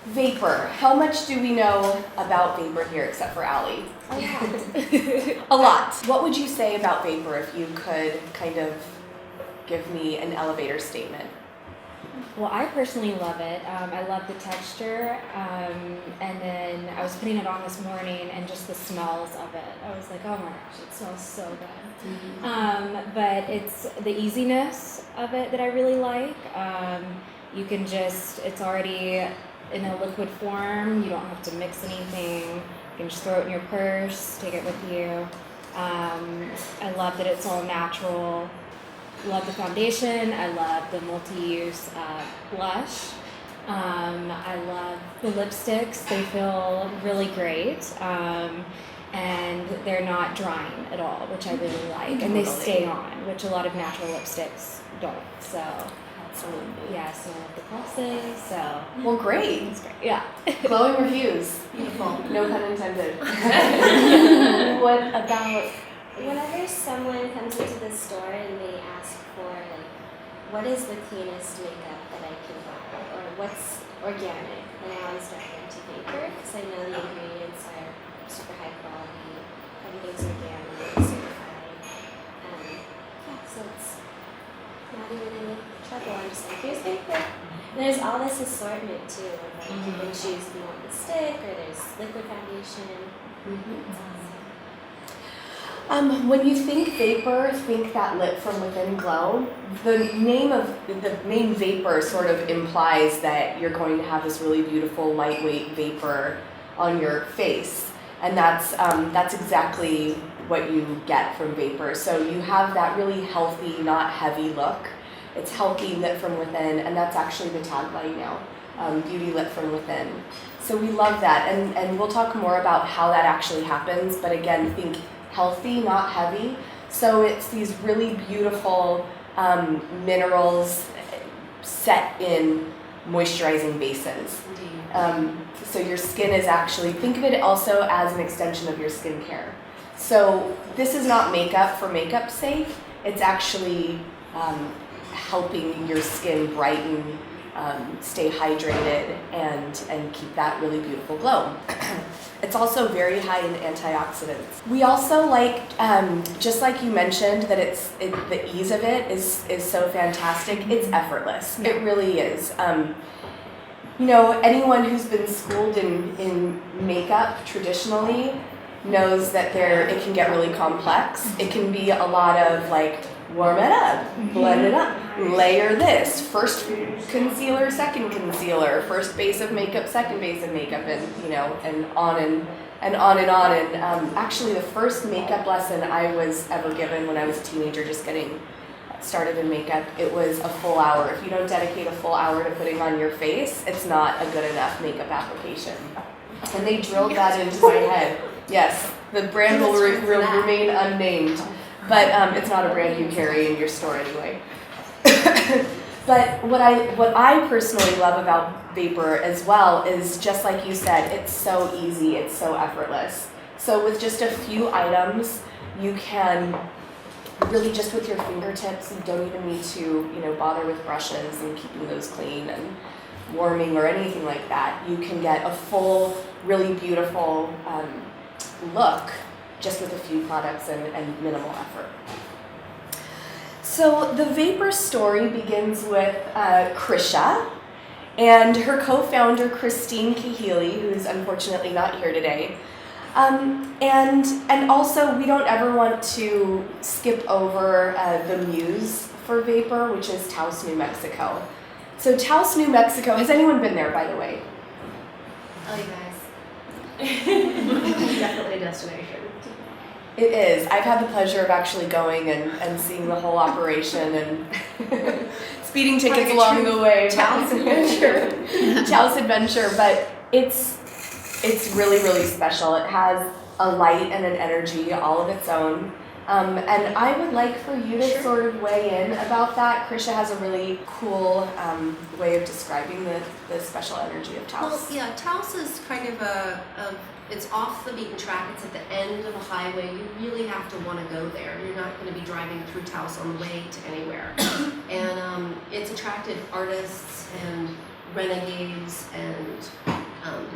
Vapour. How much do we know about Vapour here, except for Allie? Oh, yeah. A lot. What would you say about Vapour if you could kind of give me an elevator statement? Well, I personally love it. I love the texture, and then I was putting it on this morning, and just the smells of it. I was like, oh my gosh, it smells so good. But it's the easiness of it that I really like. You can it's already in a liquid form. You don't have to mix anything. You can just throw it in your purse, take it with you. I love that it's all natural. Love the foundation. I love the multi-use blush. I love the lipsticks. They feel really great. And they're not drying at all, which I really like. And they stay on, which a lot of natural lipsticks don't. So, Absolutely. yes, and I love the glosses. So, well, great. It's great. Yeah. Glowing reviews. Beautiful. No pun intended. What about? Whenever someone comes into the store and they ask for, like, what is the cleanest makeup that I can buy, or what's organic, and I always direct them to Vapour, because I know the ingredients are super high quality, everything's organic, certified. Yeah, so it's not even any trouble. I'm just like, here's Vapour. And there's all this assortment too, of like, you can choose if you want the stick, or there's liquid foundation. When you think Vapour, think that lit from within glow. The name Vapour sort of implies that you're going to have this really beautiful lightweight vapor on your face, and that's exactly what you get from Vapour. So you have that really healthy, not heavy look. It's healthy, lit from within, and that's actually the tagline now, beauty lit from within. So we love that, and we'll talk more about how that actually happens, but again, think healthy, not heavy. So it's these really beautiful minerals set in moisturizing bases. So your skin is actually, think of it also as an extension of your skincare. So this is not makeup for makeup's sake. It's actually helping your skin brighten, stay hydrated, and keep that really beautiful glow. It's also very high in antioxidants. We also like, just like you mentioned, that the ease of it is so fantastic. It's effortless. It really is. Anyone who's been schooled in makeup traditionally knows that it can get really complex. It can be a lot of like, warm it up, blend it up, layer this, first concealer, second concealer, first base of makeup, second base of makeup, and on and on and on. And actually the first makeup lesson I was ever given when I was a teenager just getting started in makeup, it was a full hour. If you don't dedicate a full hour to putting on your face, it's not a good enough makeup application. And they drilled that into my head. Yes, the brand will remain unnamed. But it's not a brand you carry in your store anyway. But what I personally love about Vapour as well is, just like you said, it's so easy, it's so effortless. So with just a few items, you can really, just with your fingertips, you don't even need to bother with brushes and keeping those clean and warming or anything like that. You can get a full, really beautiful look just with a few products and minimal effort. So the Vapour story begins with Krisha and her co-founder Christine Kahili, who's unfortunately not here today. And also, we don't ever want to skip over the muse for Vapour, which is Taos, New Mexico. So Taos, New Mexico, has anyone been there, by the way? Oh, you guys. Definitely a destination. It is. I've had the pleasure of actually going and seeing the whole operation and speeding tickets along the way. Taos adventure. Taos adventure, but it's really, really special. It has a light and an energy all of its own. And I would like for you to sort of weigh in about that. Krisha has a really cool way of describing the special energy of Taos. Well, yeah, Taos is kind of it's off the beaten track. It's at the end of a highway. You really have to want to go there. You're not going to be driving through Taos on the way to anywhere. And it's attracted artists and renegades and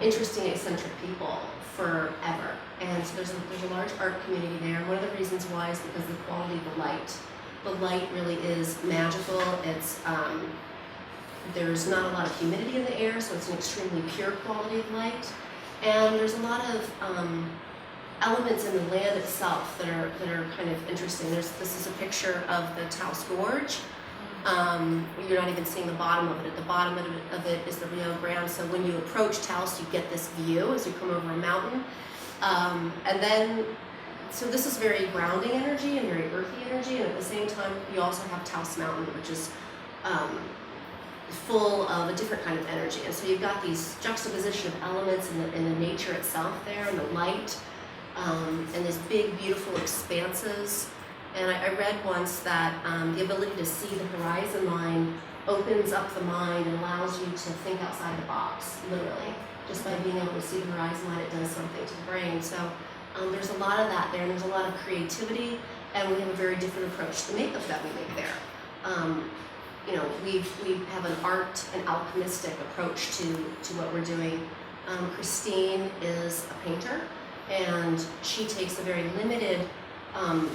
interesting, eccentric people forever. And so there's a large art community there. One of the reasons why is because of the quality of the light. The light really is magical. It's there's not a lot of humidity in the air, so it's an extremely pure quality of light. And there's a lot of elements in the land itself that are kind of interesting. This is a picture of the Taos Gorge. You're not even seeing the bottom of it. At the bottom of it is the Rio Grande. So when you approach Taos, you get this view as you come over a mountain. And then, so this is very grounding energy and very earthy energy. And at the same time, you also have Taos Mountain, which is full of a different kind of energy. And so you've got these juxtaposition of elements in the nature itself there, and the light, and these big, beautiful expanses. And I read once that the ability to see the horizon line opens up the mind and allows you to think outside the box, literally. Just by being able to see the horizon line, it does something to the brain. So there's a lot of that there, and there's a lot of creativity, and we have a very different approach to the makeup that we make there. You know, we have an art and alchemistic approach to what we're doing. Christine is a painter, and she takes a very limited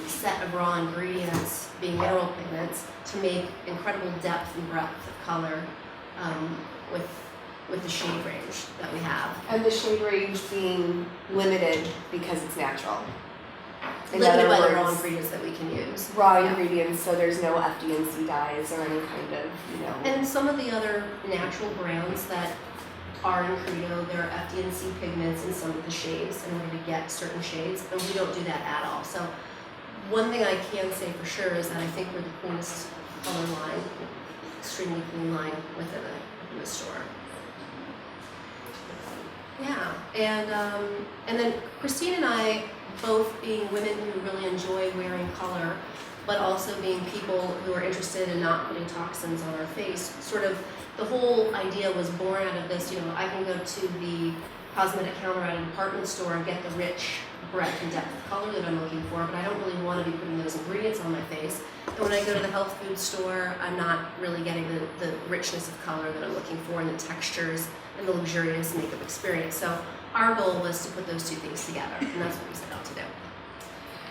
set of raw ingredients, being mineral pigments, to make incredible depth and breadth of color with the shade range that we have. And the shade range being limited because it's natural. In Limited other by the words, raw ingredients that we can use. raw Yeah. ingredients, so there's no FD&C dyes or any kind of, you know. And some of the other natural brands that are in Credo, there are FD&C pigments in some of the shades in order to get certain shades, and we don't do that at all. So one thing I can say for sure is that I think we're the cleanest color line, extremely clean line within the store. Yeah, and then Christine and I, both being women who really enjoy wearing color, but also being people who are interested in not putting toxins on our face, sort of the whole idea was born out of this. You know, I can go to the cosmetic counter at a department store and get the rich breadth and depth of color that I'm looking for, but I don't really want to be putting those ingredients on my face. And when I go to the health food store, I'm not really getting the richness of color that I'm looking for, and the textures and the luxurious makeup experience. So our goal was to put those two things together, and that's what we set out to do.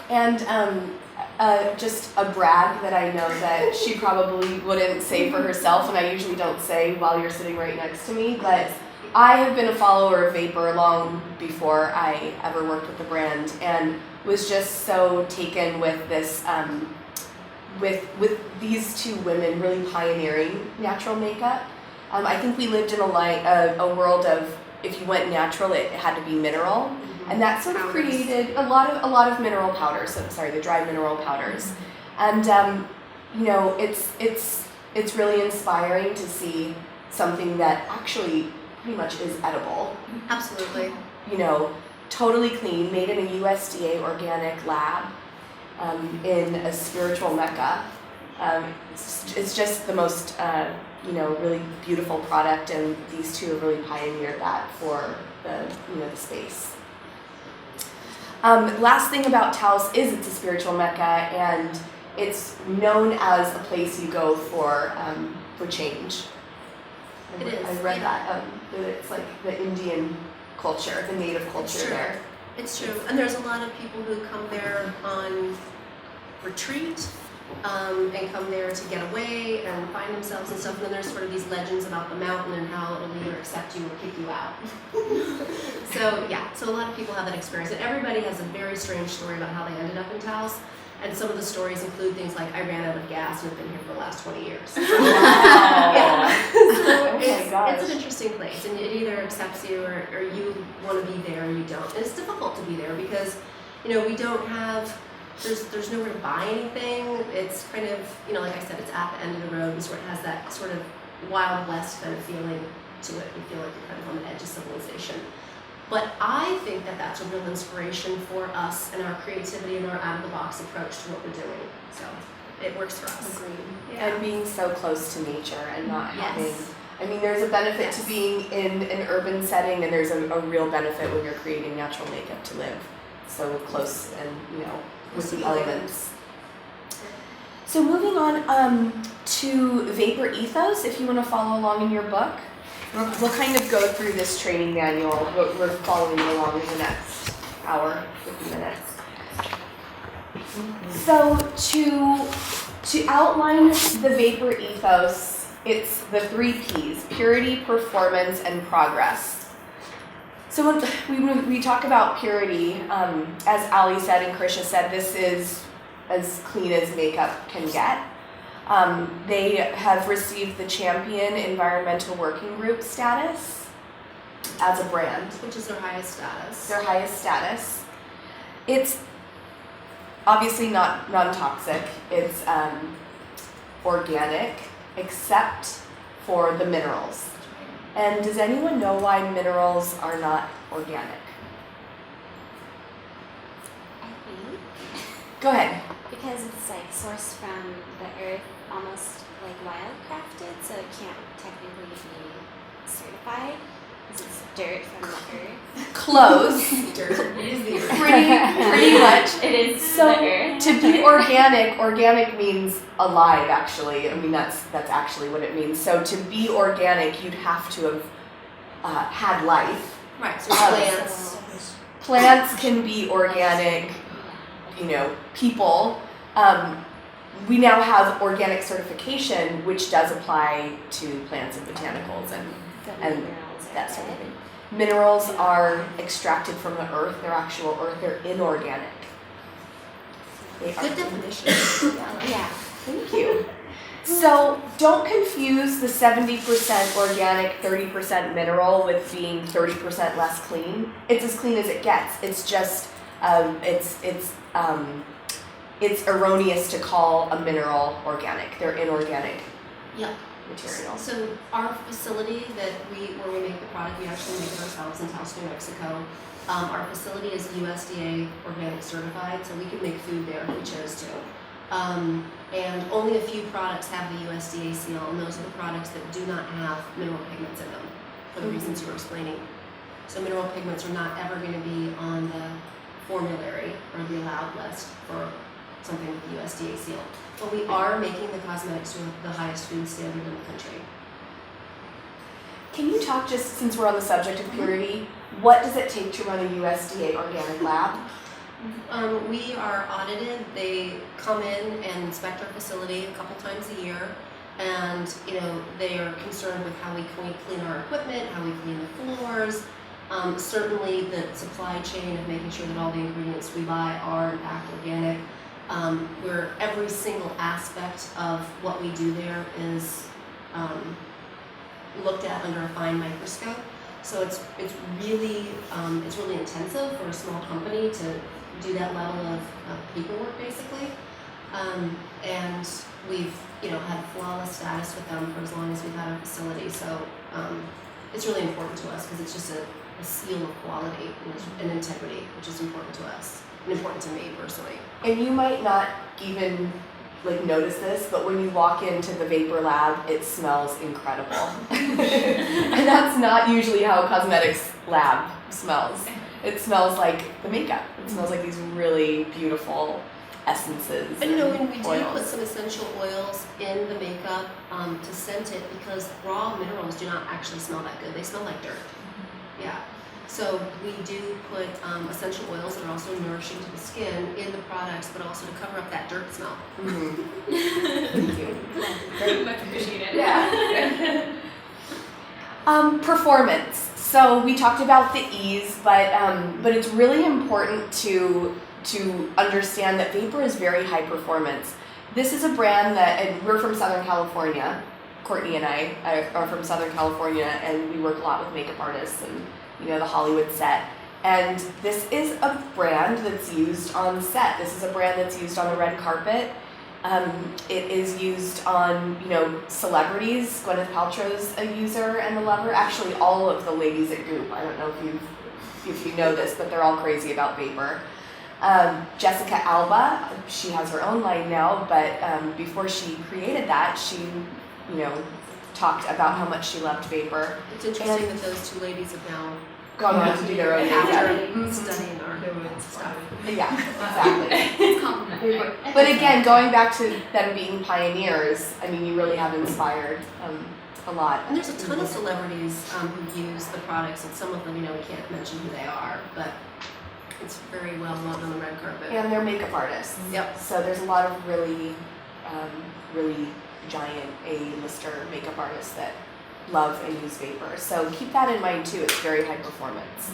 And just a brag that I know that she probably wouldn't say for herself, and I usually don't say while you're sitting right next to me, but I have been a follower of Vapour long before I ever worked with the brand, and was just so taken with this, with these two women really pioneering natural makeup. I think we lived in a world of, if you went natural, it had to be mineral, and that sort of created a lot of mineral powders. So, sorry, the dry mineral powders, and you know, it's really inspiring to see something that actually pretty much is edible. Absolutely. You know, totally clean, made in a USDA organic lab, in a spiritual mecca. It's just the most, you know, really beautiful product, and these two have really pioneered that for the space. Last thing about Taos is it's a spiritual mecca, and it's known as a place you go for change. It is. I read that it's like the Indian culture, the native culture there. It's true, and there's a lot of people who come there on retreat, and come there to get away and find themselves and stuff. And then there's sort of these legends about the mountain and how it'll either accept you or kick you out. So yeah, so a lot of people have that experience, and everybody has a very strange story about how they ended up in Taos. And some of the stories include things like, I ran out of gas and have been here for the last 20 years. Wow. Yeah. So Oh it's an interesting place, and it either accepts you or you want to be there or you don't. And it's difficult to be there because, you know, we don't have, there's nowhere to buy anything. It's kind of, you know, like I said, it's at the end of the road, and sort of has that sort of Wild West kind of feeling to it. You feel like you're kind of on the edge of civilization. But I think that that's a real inspiration for us and our creativity and our out-of-the-box approach to what we're doing. So it works for us. Agreed. Yeah. And being so close to nature and not Yes. having, I mean, there's a benefit Yes. to being in an urban setting, and there's a real benefit when you're creating natural makeup to live so close and, you know, with the Absolutely. elements. So moving on to Vapour Ethos, if you want to follow along in your book. We'll kind of go through this training manual. We're following along in the next hour, 50 minutes. So to outline the Vapour ethos, it's the 3 P's: purity, performance, and progress. So when we talk about purity, as Ali said and Krisha said, this is as clean as makeup can get. They have received the Champion Environmental Working Group status as a brand. Which is their highest status. Their highest status. It's obviously not non-toxic. It's organic, except for the minerals. And does anyone know why minerals are not organic? I think Go ahead. because it's like sourced from the earth, almost like wildcrafted, so it can't technically be certified because it's dirt from the earth. Close. Dirt is the earth. Pretty much. It is So the earth. to be organic means alive actually. I mean that's actually what it means. So to be organic you'd have to have had life. Right, so Um, plants. Plants can be organic, people. We now have organic certification which does apply to plants and botanicals and Minerals are that sort of good. thing. Minerals are extracted from the earth, they're actual earth, they're inorganic. They are Good definition. Yeah. Thank you. So don't confuse the 70% organic, 30% mineral with being 30% less clean. It's as clean as it gets. It's just it's erroneous to call a mineral organic. They're inorganic Yeah. materials. So our facility where we make the product, we actually make it ourselves in Taos, New Mexico. Our facility is USDA organic certified, so we can make food there if we chose to. And only a few products have the USDA seal, and those are the products that do not have mineral pigments in them, for the reasons you were explaining. So mineral pigments are not ever going to be on the formulary or the allowed list for something with the USDA seal. But we are making the cosmetics to the highest food standard in the country. Can you talk, just since we're on the subject of purity, what does it take to run a USDA organic lab? We are audited. They come in and inspect our facility a couple times a year, and they are concerned with how we clean our equipment, how we clean the floors. Certainly the supply chain of making sure that all the ingredients we buy are in fact organic. Where every single aspect of what we do there is looked at under a fine microscope. So it's really intensive for a small company to do that level of paperwork basically. And we've had flawless status with them for as long as we've had our facility. So it's really important to us because it's just a seal of quality and integrity, which is important to us and important to me personally. And you might not even notice this, but when you walk into the Vapour lab, it smells incredible. And that's not usually how a cosmetics lab smells. It smells like the makeup. It smells like these really beautiful essences. And when we do oils. put some essential oils in the makeup to scent it, because raw minerals do not actually smell that good. They smell like dirt. Yeah. So we do put essential oils that are also nourishing to the skin in the products, but also to cover up that dirt smell. Thank you. Very much appreciated. Yeah. Performance. So we talked about the ease, but it's really important to understand that Vapour is very high performance. This is a brand and we're from Southern California. Courtney and I are from Southern California, and we work a lot with makeup artists and the Hollywood set. And this is a brand that's used on set. This is a brand that's used on the red carpet. It is used on, celebrities. Gwyneth Paltrow's a user and a lover. Actually, all of the ladies at Goop. I don't know if you know this, but they're all crazy about Vapour. Jessica Alba, she has her own line now, but before she created that, she, talked about how much she loved Vapour. It's interesting that those two ladies have now Gone on to do their own after makeup. studying our stuff. Yeah, exactly. It's complimentary. But again, going back to them being pioneers, I mean, you really have inspired a lot. And there's a ton of celebrities who use the products, and some of them, we can't mention who they are, but it's very well known on the red carpet. And they're makeup artists. Yep. So there's a lot of really, really giant A-lister makeup artists that love and use Vapour. So keep that in mind too. It's very high performance.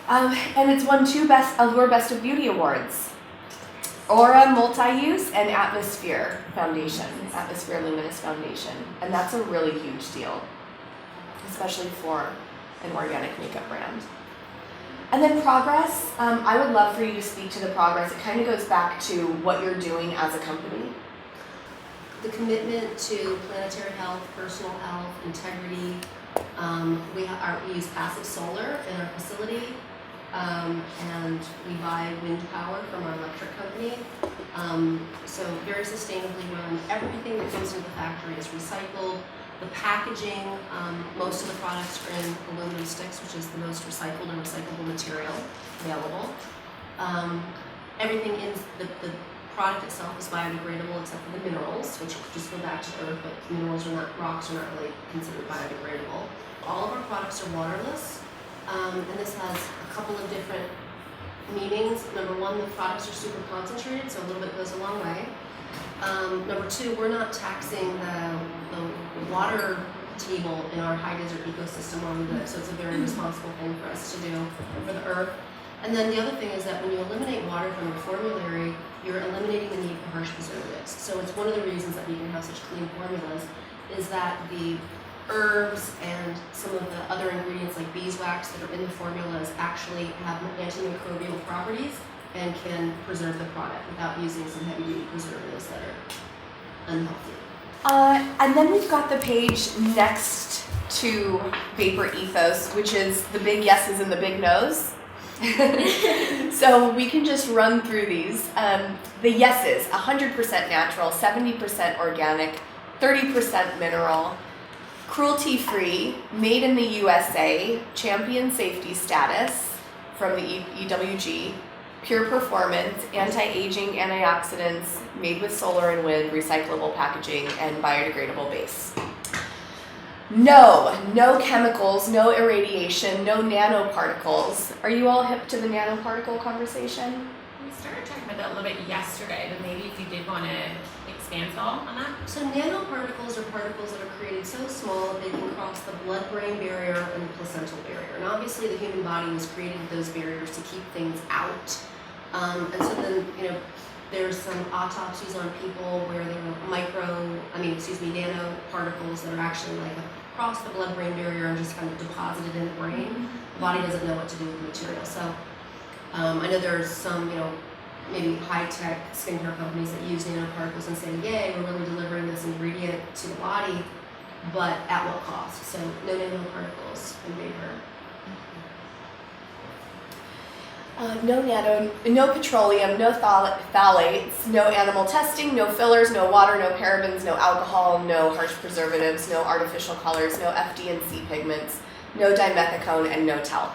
And it's won 2 Allure Best of Beauty awards. Aura Multi-Use and Atmosphere Foundation, Atmosphere Luminous Foundation. And that's a really huge deal, especially for an organic makeup brand. And then progress, I would love for you to speak to the progress. It kind of goes back to what you're doing as a company. The commitment to planetary health, personal health, integrity. We use passive solar in our facility, and we buy wind power from our electric company. So very sustainably run. Everything that goes into the factory is recycled. The packaging, most of the products are in aluminum sticks, which is the most recycled and recyclable material available. Everything in the product itself is biodegradable except for the minerals, which just go back to the earth, but rocks are not really considered biodegradable. All of our products are waterless, and this has a couple of different meanings. Number one, the products are super concentrated, so a little bit goes a long way. Number two, we're not taxing the water table in our high desert ecosystem where we live, so it's a very responsible thing for us to do for the earth. And then the other thing is that when you eliminate water from your formulary, you're eliminating the need for harsh preservatives. So it's one of the reasons that we can have such clean formulas is that the herbs and some of the other ingredients like beeswax that are in the formulas actually have antimicrobial properties and can preserve the product without using some heavy-duty preservatives that are unhealthy. And then we've got the page next to Vapour Ethos, which is the big yeses and the big nos. So we can just run through these. The yeses, 100% natural, 70% organic, 30% mineral, cruelty-free, made in the USA, champion safety status from the EWG, pure performance, anti-aging, antioxidants, made with solar and wind, recyclable packaging, and biodegradable base. No chemicals, no irradiation, no nanoparticles. Are you all hip to the nanoparticle conversation? We started talking about that a little bit yesterday, but maybe if you did want to expand at all on that. So nanoparticles are particles that are created so small that they can cross the blood-brain barrier and the placental barrier. And obviously the human body was created with those barriers to keep things out. And so then, there's some autopsies on people where there are nanoparticles that are actually like across the blood-brain barrier and just kind of deposited in the brain. The body doesn't know what to do with the material. So I know there's some, maybe high-tech skincare companies that use nanoparticles and say, yay, we're really delivering this ingredient to the body, but at what cost? So no nanoparticles in Vapour. No petroleum, no phthalates, no animal testing, no fillers, no water, no parabens, no alcohol, no harsh preservatives, no artificial colors, no FD&C pigments, no dimethicone, and no talc.